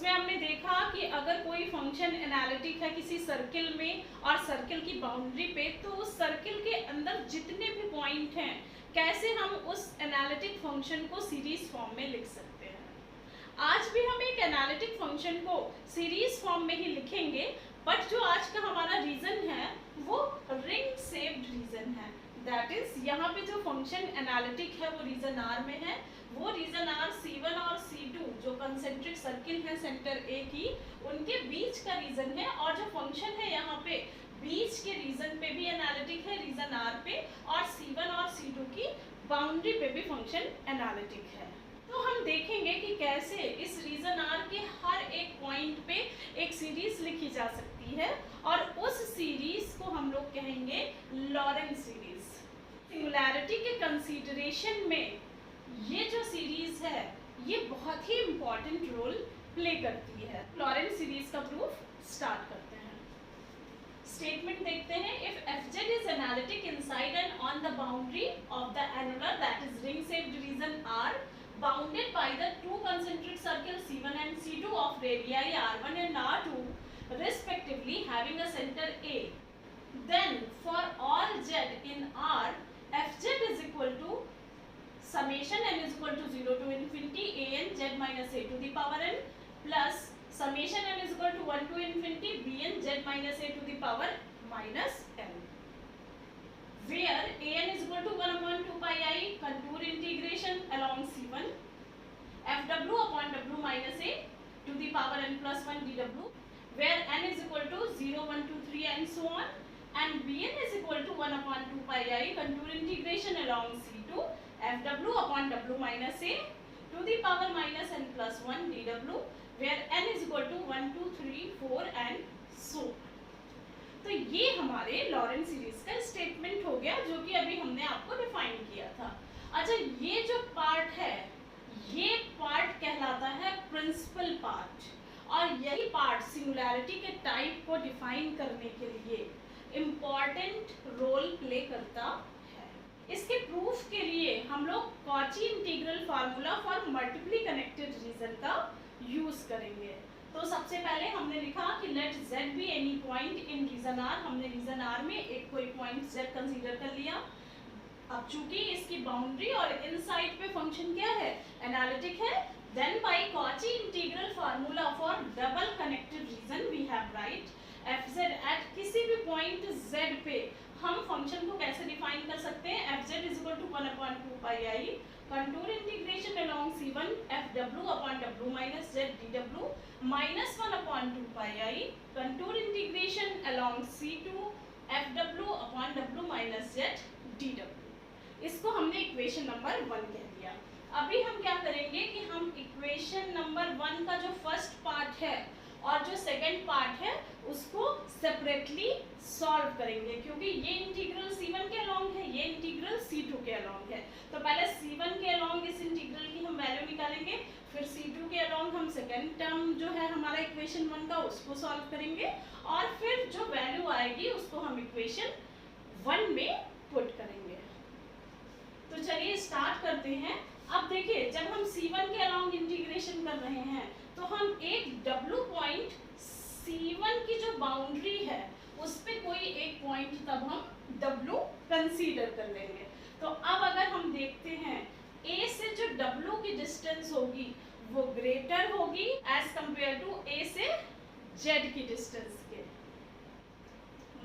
उसमें हमने देखा कि अगर कोई फंक्शन एनालिटिक है किसी सर्किल में और सर्किल की बाउंड्री पे, तो उस सर्किल के अंदर जितने भी पॉइंट हैं कैसे हम उस एनालिटिक फंक्शन को सीरीज फॉर्म में लिख सकते हैं। आज भी हम एक एनालिटिक फंक्शन को सीरीज फॉर्म में ही लिखेंगे, बट जो आज का हमारा रीजन है वो रिंग शेप्ड रीजन है। दैट इज यहाँ पे जो फंक्शन एनालिटिक है वो रीजन आर में है, वो रीजन आर C1 और C2 जो कंसेंट्रिक सर्किल है सेंटर ए की, उनके बीच का रीजन है। और जो फंक्शन है यहाँ पे बीच के रीजन पे भी एनालिटिक है, रीजन आर पे, और C1 और C2 की बाउंड्री पे भी फंक्शन एनालिटिक है। तो हम देखेंगे कि कैसे इस रीजन आर के हर एक पॉइंट पे एक सीरीज लिखी जा सकती है, और उस सीरीज को हम लोग कहेंगे लॉरेंस सीरीज। सिंगुलैरिटी के कंसीडरेशन में ये जो सीरीज है ये बहुत ही इंपॉर्टेंट रोल प्ले करती है। लॉरेंस सीरीज का प्रूफ स्टार्ट करते हैं। स्टेटमेंट देखते हैं, if fz is analytic inside and on the boundary of the annular that is ring shaped region R bounded by the two concentric circles C1 and C2 of radii R1 and R2 respectively having a center A, then for all z in R fz is equal to summation n is equal to 0 to infinity a n z minus a to the power n plus summation n is equal to 1 to infinity b n z minus a to the power minus n, where a n is equal to 1 upon 2 pi I contour integration along C1 fw upon w minus a to the power n plus 1 dw, where n is equal to 0, 1, 2, 3 and so on, and bn is equal to 1 upon 2 pi I contour integration along C2 fw upon w minus a to the power minus n plus 1 dw, where n is equal to 1, 2, 3, 4 and so on। तो ये हमारे Lawrence series का statement हो गया जो कि अभी हमने आपको डिफाइन किया था। अच्छा, ये जो पार्ट है ये पार्ट कहलाता है प्रिंसिपल पार्ट, और यही पार्ट सिंगुलैरिटी के टाइप को डिफाइन करने के लिए इम्पॉर्टेंट रोल प्ले करता है। इसके प्रूफ के लिए हम लोग Cauchy integral formula for multiply connected region का यूज करेंगे। तो सबसे पहले हमने लिखा कि let z be any point in region R। हमने रीजन R में एक कोई पॉइंट z कंसीडर कर लिया। अब चूंकि इसकी बाउंड्री और इनसाइड पे फंक्शन क्या है, एनालिटिक है, then by Cauchy integral formula for double connected region we have write fz at किसी भी पॉइंट z पे हम फंक्शन को कैसे डिफाइन कर सकते हैं, fz is equal to 1 upon 2 pi i contour integration along C1 fw upon w minus z dw minus 1 upon 2 pi i contour integration along C2 fw upon w minus z dw। इसको हमने equation number 1 कह दिया। अभी हम क्या करेंगे कि हम इक्वेशन नंबर 1 का जो फर्स्ट पार्ट है और जो सेकंड पार्ट है उसको सेपरेटली सॉल्व करेंगे, क्योंकि ये इंटीग्रल C1 के अलोंग है, ये इंटीग्रल C2 के अलोंग है। तो पहले C1 के अलोंग इस इंटीग्रल की हम वैल्यू निकालेंगे, फिर C2 के अलोंग हम सेकंड टर्म जो है हमारा इक्वेशन 1 का उसको सॉल्व करेंगे, और फिर जो वैल्यू आएगी उसको हम इक्वेशन 1 में पुट करेंगे। तो चलिए स्टार्ट करते हैं। अब देखिए, जब हम C1 के अलोंग इंटीग्रेशन कर रहे हैं तो हम एक W पॉइंट C1 की जो बाउंड्री है उस पे कोई एक पॉइंट तब हम W कंसीडर कर लेंगे। तो अब अगर हम देखते हैं A से जो W की डिस्टेंस होगी वो ग्रेटर होगी एज कंपेयर टू A से Z की डिस्टेंस के।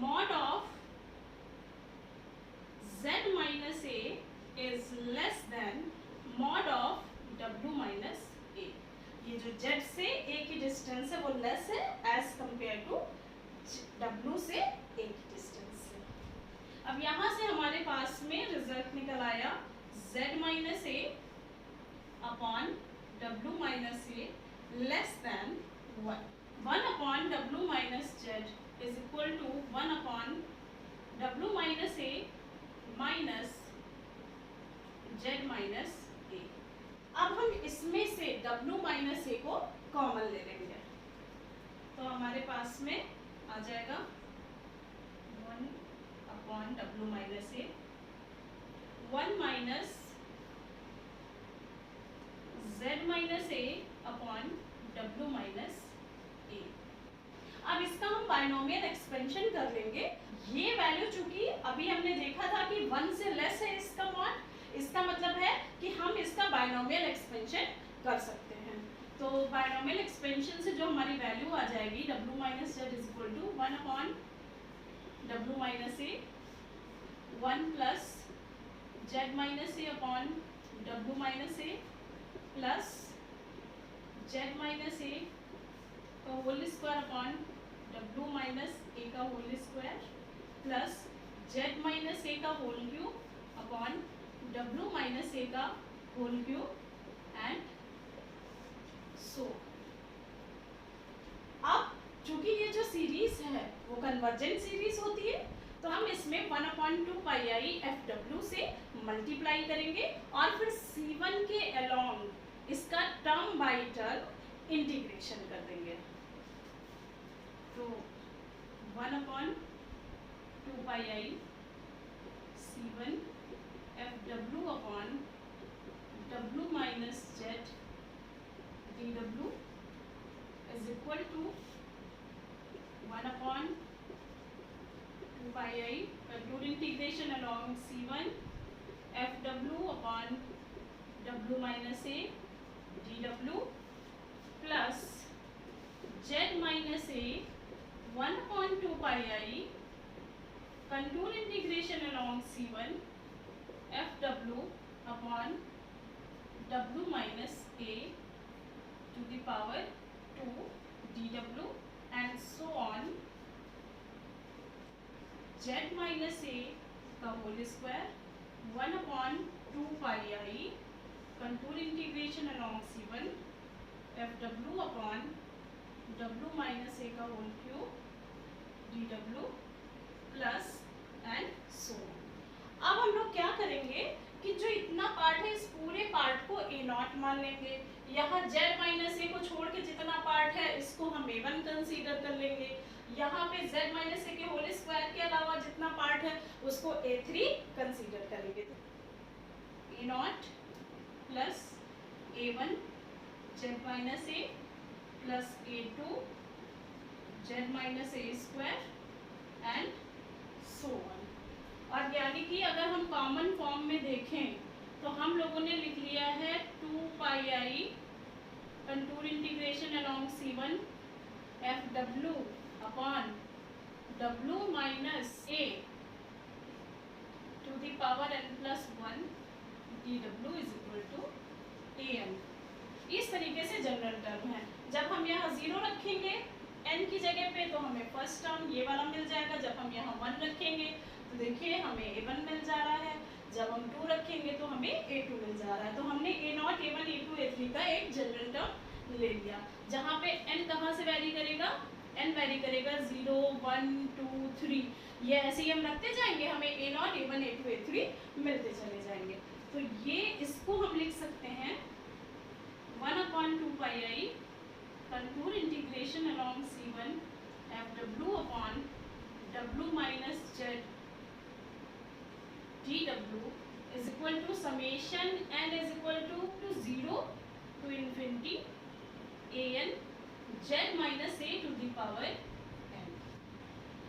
Mod of Z minus A is less than mod of W minus A। ये जो Z से A की डिस्टेंस है वो लेस है एज कंपेयर टू W से A की डिस्टेंस से। अब यहाँ से हमारे पास में रिजल्ट निकल आया Z minus A upon W minus A less than 1 upon W minus Z is equal to 1 upon W minus A minus Z minus A। अब हम इसमें से W माइनस A को कॉमन ले लेंगे, तो हमारे पास में आ जाएगा 1 upon W minus A 1 minus Z minus A upon W minus binomial expansion कर लेंगे। ये वैल्यू चूंकि अभी हमने देखा था कि 1 से लेस है इसका मॉड, इसका मतलब है कि हम इसका बाइनोमियल एक्सपेंशन कर सकते हैं। तो बाइनोमियल एक्सपेंशन से जो हमारी वैल्यू आ जाएगी w minus z is equal to 1 upon w minus A 1 plus z minus A upon w minus A plus z minus a का whole square upon w minus a का whole square plus z minus a का whole cube upon w minus a का whole cube and सो। अब चूंकि ये जो series है वो कन्वर्जेंट सीरीज होती है तो हम इसमें 1/2 पाई आई एफ डब्ल्यू से मल्टीप्लाई करेंगे और फिर C1 के अलोंग इसका टर्म बाई टर्म इंटीग्रेशन कर देंगे। तो 1/2 पाई आई C1 एफ डब्ल्यू upon w minus z dw is equal to 1/2 pi I contour integration along C1 fw upon w minus a dw plus z minus a 1/2 pi I contour integration along C1 fw upon w minus a to the power 2 dw and so on z minus a का whole square 1/2 pi I contour integration along C1 fw upon w minus a का whole cube dw plus and so on। अब हम लोग क्या करेंगे कि जो इतना पार्ट है इस पूरे पार्ट को ए नॉट मान लेंगे। यहाँ z माइनस ए को छोड़ के जितना पार्ट है इसको हम a1 कंसीडर कर लेंगे। यहाँ पे z माइनस ए के होल स्क्वायर के अलावा जितना पार्ट है उसको a3 कंसीडर करेंगे। A not plus a1 z minus A plus a2 z minus a square and so on. और यानी कि अगर हम कॉमन फॉर्म में देखें तो हम लोगों ने लिख लिया है 2 pi i contour integration along C1 f डब्ल्यू upon w minus a to the power n+1 dw is equal to an। इस तरीके से जनरल टर्म है। जब हम यहाँ 0 रखेंगे n की जगह पे तो हमें फर्स्ट टर्म ये वाला मिल जाएगा। जब हम यहाँ 1 रखेंगे तो देखिए हमें a1 मिल जा रहा है। जब हम 2 रखेंगे तो हमें a2 मिल जा रहा है। तो हमने a0 a1 a2 a3 का एक जनरल टर्म ले लिया। जहाँ पे n कहाँ से वैरी करेगा, n वैरी करेगा 0 1 2 3, ये ऐसे ही हम रखते जाएंगे, हमें a0 a1 a2 a3 मिलते चले जाएंगे। तो ये इसको हम लिख सकते हैं 1/2 pi i contour integration along C1 fw upon w minus z dw is equal to summation n is equal to 0 to infinity an z minus a to the power n।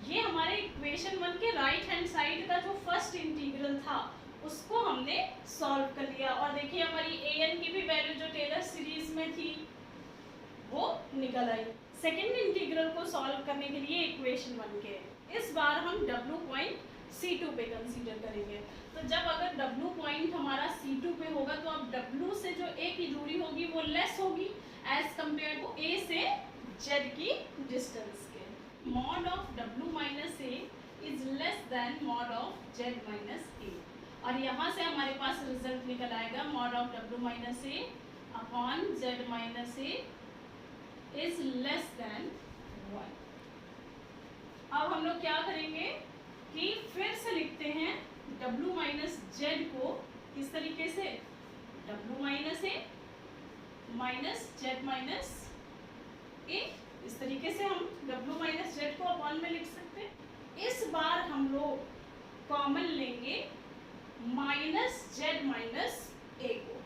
ये हमारे इक्वेशन 1 के right hand side का जो first integral था उसको हमने solve कर लिया। और देखिए हमारी an की भी वैल्यू जो टेलर सीरीज में थी वो निकल आई। सेकेंड इंटीग्रल को सॉल्व करने के लिए इक्वेशन 1 के इस बार हम w पॉइंट C2 पे कंसीडर करेंगे। तो जब अगर W पॉइंट हमारा C2 पे होगा तो अब W से जो A की दूरी होगी वो लेस होगी एज कम्पेयर टू A से Z की डिस्टेंस के। Mod of W minus A is less than mod of Z minus A। और यहाँ से हमारे पास रिजल्ट निकल आएगा mod of W minus A upon Z minus A is less than 1। अब हम लोग क्या करेंगे कि फिर से लिखते हैं W माइनस जेड को किस तरीके से, W माइनस ए माइनस जेड माइनस ए। इस तरीके से हम W माइनस जेड को अपॉन में लिख सकते हैं। इस बार हम लोग कॉमन लेंगे माइनस जेड माइनस ए को।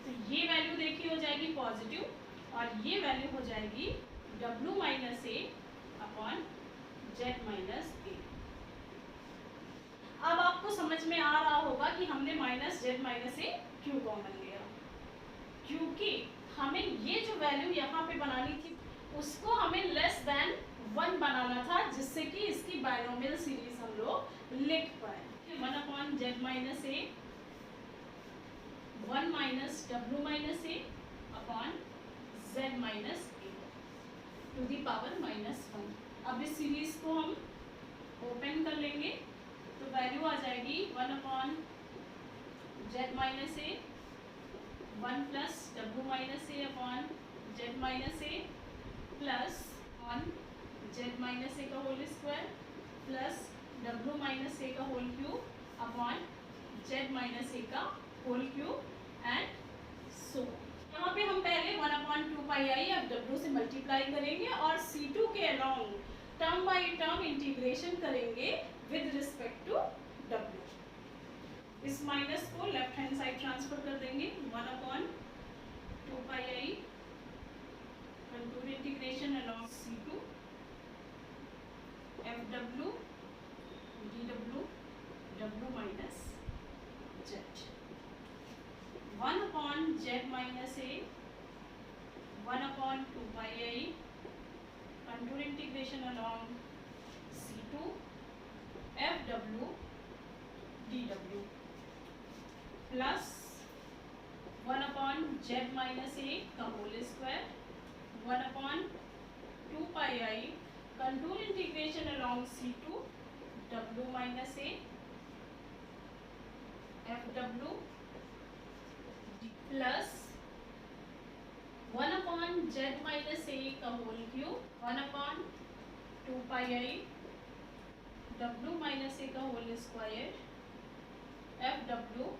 तो ये वैल्यू देखिए हो जाएगी पॉजिटिव और ये वैल्यू हो जाएगी w माइनस ए अपॉन z माइनस ए। अब आपको समझ में आ रहा होगा कि हमने माइनस z माइनस ए क्यों कॉमन लिया, क्योंकि हमें ये जो वैल्यू यहाँ पे बनानी थी उसको हमें लेस देन 1 बनाना था, जिससे कि इसकी बायनोमियल सीरीज हम लोग लिख पाए। 1 upon z minus A 1 minus w minus A upon z minus A to the power minus 1। अब इस सीरीज को हम ओपन कर लेंगे तो वैल्यू आ जाएगी 1 upon z minus A 1 plus w minus A upon z minus A plus on z minus a का whole square plus w minus a का whole cube upon z minus a का whole cube and सो। यहाँ पे हम पहले 1 upon 2 pi आई अब w से multiply करेंगे और C2 के along term by term integration करेंगे विद रिस्पेक्ट टू w। इस माइनस को लेफ्ट हैंड साइड ट्रांसफर कर देंगे 1 upon 2 pi i contour integration along C2 FW DW W minus Z 1 upon Z minus A 1 upon 2 pi i contour integration along C2 FW DW plus 1 upon Z minus A का whole square 1 upon 2 pi i contour integration along C2 W minus A FW plus 1 upon Z minus A का whole cube 1 upon 2 pi i W minus A का whole square FW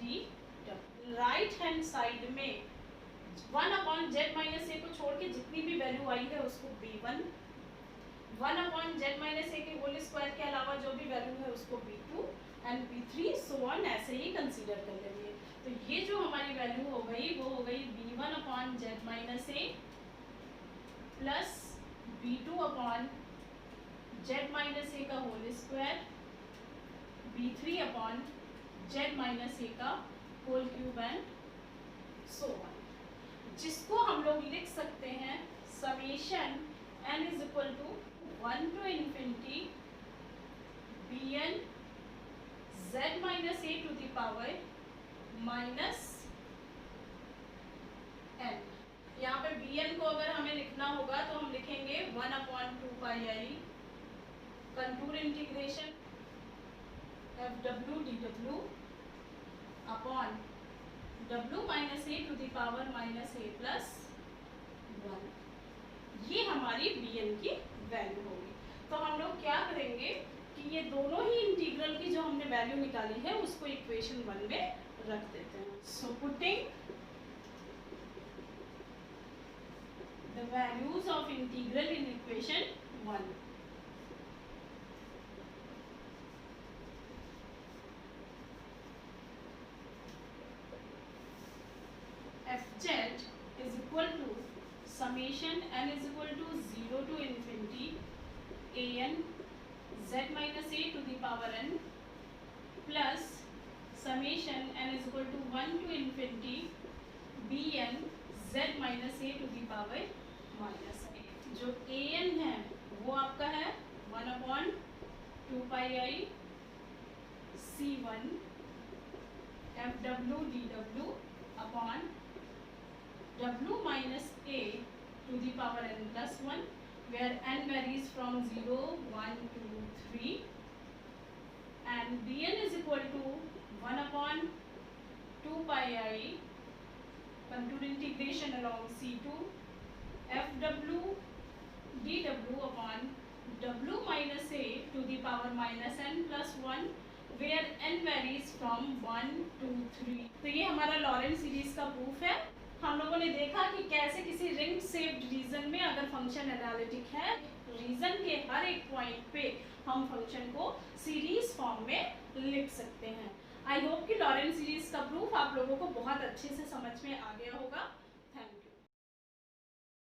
D right hand side में 1 upon Z minus ए को छोड़ के जितनी भी value आई है उसको B1, 1 अपॉन Z माइनस ए के होल स्क्वायर के अलावा जो भी वैल्यू है उसको B2 and B3 so on ऐसे ही कंसीडर कर लेंगे। तो ये जो हमारी वैल्यू हो गई वो हो गई B1 upon Z minus A plus B2 upon Z minus a का whole square B3 upon Z minus a का whole cube and so on, जिसको हम लोग लिख सकते हैं summation n is equal to 1 to infinity bn z minus A to the power minus n। यहाँ पे bn को अगर हमें लिखना होगा तो हम लिखेंगे 1 upon 2 pi i contour integration FW DW upon W minus A to the power minus A plus 1। ये हमारी bn की वैल्यू होगी। तो हम लोग क्या करेंगे कि ये दोनों ही इंटीग्रल की जो हमने वैल्यू निकाली है उसको इक्वेशन 1 में रख देते हैं। So putting the values of integral in equation 1, fz is equal to summation n is equal to 0 to infinity an z minus a to the power n plus summation n is equal to 1 to infinity bn z minus a to the power minus a। जो an है वो आपका है 1 upon 2 pi I C1 FW DW upon W minus a to the power n plus 1 where n varies from 0, 1 to 3 and bn is equal to 1 upon 2 pi I contour integration along C2 FW dW upon W minus a to the power minus n plus 1 where n varies from 1 to 3। तो ये हमारा Laurent series का proof है। हम लोगों ने देखा कि कैसे किसी रिंग शेप्ड रीजन में अगर फंक्शन एनालिटिक है रीजन के हर एक पॉइंट पे हम फंक्शन को सीरीज फॉर्म में लिख सकते हैं। आई होप कि लॉरेंट सीरीज का प्रूफ आप लोगों को बहुत अच्छे से समझ में आ गया होगा।